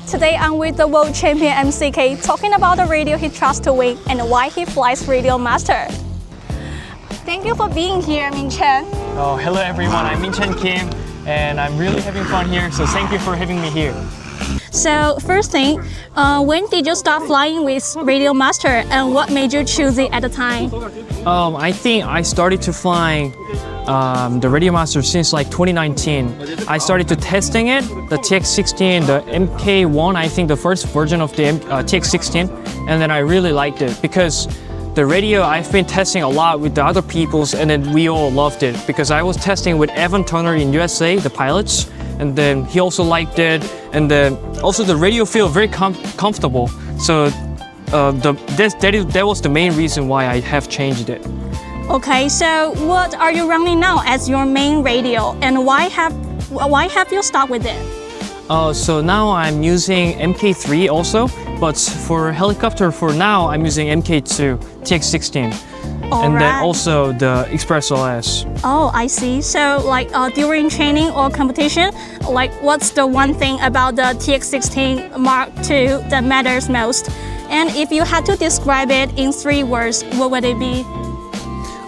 Today I'm with the world champion MCK talking about the radio he trusts to win and why he flies RadioMaster. Thank you for being here, MinChan. Oh, hello everyone, I'm MinChan Kim and I'm really having fun here, so thank you for having me here. So first thing, when did you start flying with RadioMaster and what made you choose it at the time? I think I started to flying the RadioMaster since like 2019. I started to testing it, the TX16, the MK1, I think the first version of the TX16, and then I really liked it because the radio I've been testing a lot with the other people's and then we all loved it because I was testing with Evan Turner in USA, the pilots, and then he also liked it, and then also the radio feel very comfortable. So that was the main reason why I have changed it. Okay, so what are you running now as your main radio and why have you started with it? So now I'm using MK3 also, but for helicopter for now I'm using MK2 TX16. And then also the Express OS. Oh, I see. So like during training or competition, like what's the one thing about the TX16 Mark II that matters most? And if you had to describe it in 3 words, what would it be?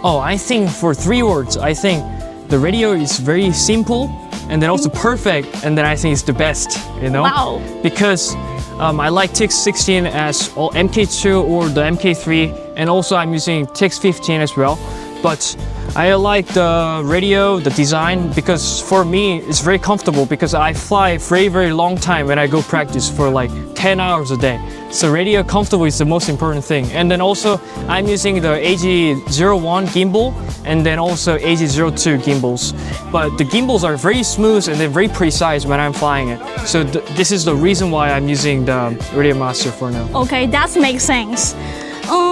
Oh, I think for 3 words, I think the radio is very simple and then also perfect, and then I think it's the best, you know? Wow. Because I like TX16 as MK2 or the MK3, and also I'm using TX15 as well. But I like the radio, the design, because for me it's very comfortable because I fly for a very long time when I go practice for like 10 hours a day. So radio comfortable is the most important thing. And then also I'm using the AG01 gimbal and then also AG02 gimbals. But the gimbals are very smooth and they're very precise when I'm flying it. So this is the reason why I'm using the RadioMaster for now. Okay, that makes sense.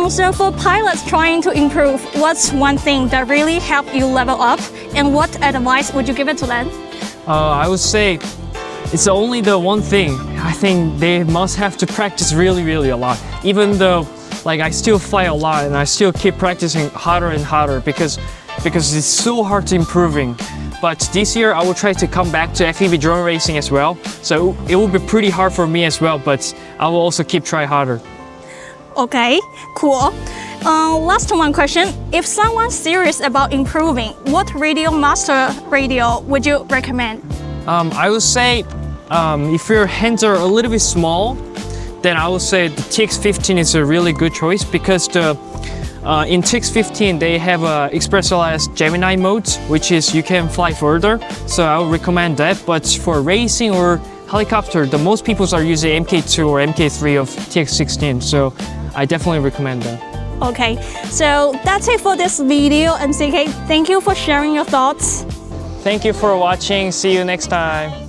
So for pilots trying to improve, what's one thing that really helped you level up and what advice would you give it to them? I would say it's only the one thing. I think they must have to practice really a lot. Even though like I still fly a lot and I still keep practicing harder and harder because it's so hard to improving. But this year I will try to come back to FPV drone racing as well. So it will be pretty hard for me as well, but I will also keep trying harder. Okay, cool. Last one question. If someone's serious about improving, what RadioMaster radio would you recommend? I would say if your hands are a little bit small, then I would say the TX15 is a really good choice because in TX15 they have a Express OS Gemini mode, which is you can fly further. So I would recommend that. But for racing or helicopter, the most people are using MK2 or MK3 of TX16. So I definitely recommend that. Okay, so that's it for this video, MCK. Thank you for sharing your thoughts. Thank you for watching. See you next time.